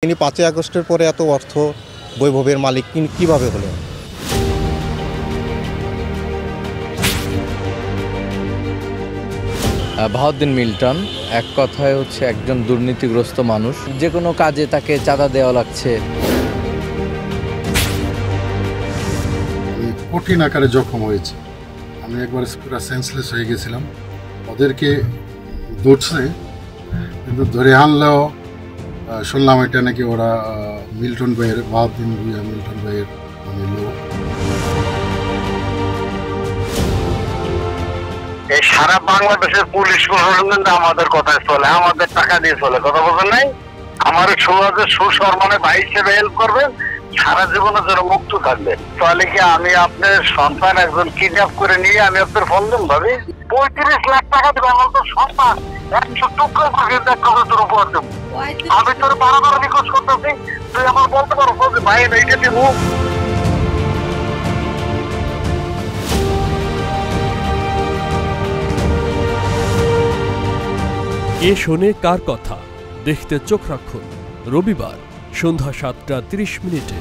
তিনি ৫ই আগস্টের পরে এত অর্থ বৈভবের মালিক কিভাবে হলেন? বাহাউদ্দিন মিল্টন এক কথায় হচ্ছে একজন দুর্নীতিগ্রস্ত মানুষ। যে কোনো কাজে তাকে চাঁদা দেওয়া লাগছে। কঠিন আকারে জখম হয়েছে। আমি একবার পুরো সেন্সলেস হয়ে গেছিলাম। ওদেরকে ধরছে, কিন্তু ধরে আনলেও শুনলাম এটা নাকি ওরা মিল্টন ভাইয়ের, বাহাউদ্দিন ভূঁইয়া মিল্টন ভাইয়ের লোক। এই সারা বাংলাদেশের পুলিশ প্রশাসন কিন্তু আমাদের কথায় চলে, আমাদের টাকা দিয়ে চলে। কথা বলছেন নাই? আমার সুসম্মানে ভাই হিসেবে হেল্প করবেন, সারা জীবনের জন্য মুক্ত থাকবেন। তাহলে কি আমি আপনার সন্তান একজন কিডন্যাপ করে নিয়ে আমি আপনার ফোন দেন ভাবি 35 লাখ টাকা দেবো? আমার তো সন্তান 100 টুকরো করে তোর উপর দেবো। আমি তোর বারবার রিকোয়েস্ট করতেছি, তুই আমার বলতে পারো ভাই এইটা দিব। কে শোনে কার কথা দেখতে চোখ রাখুন রবিবার সন্ধ্যা ৭টা ৩০ মিনিটে।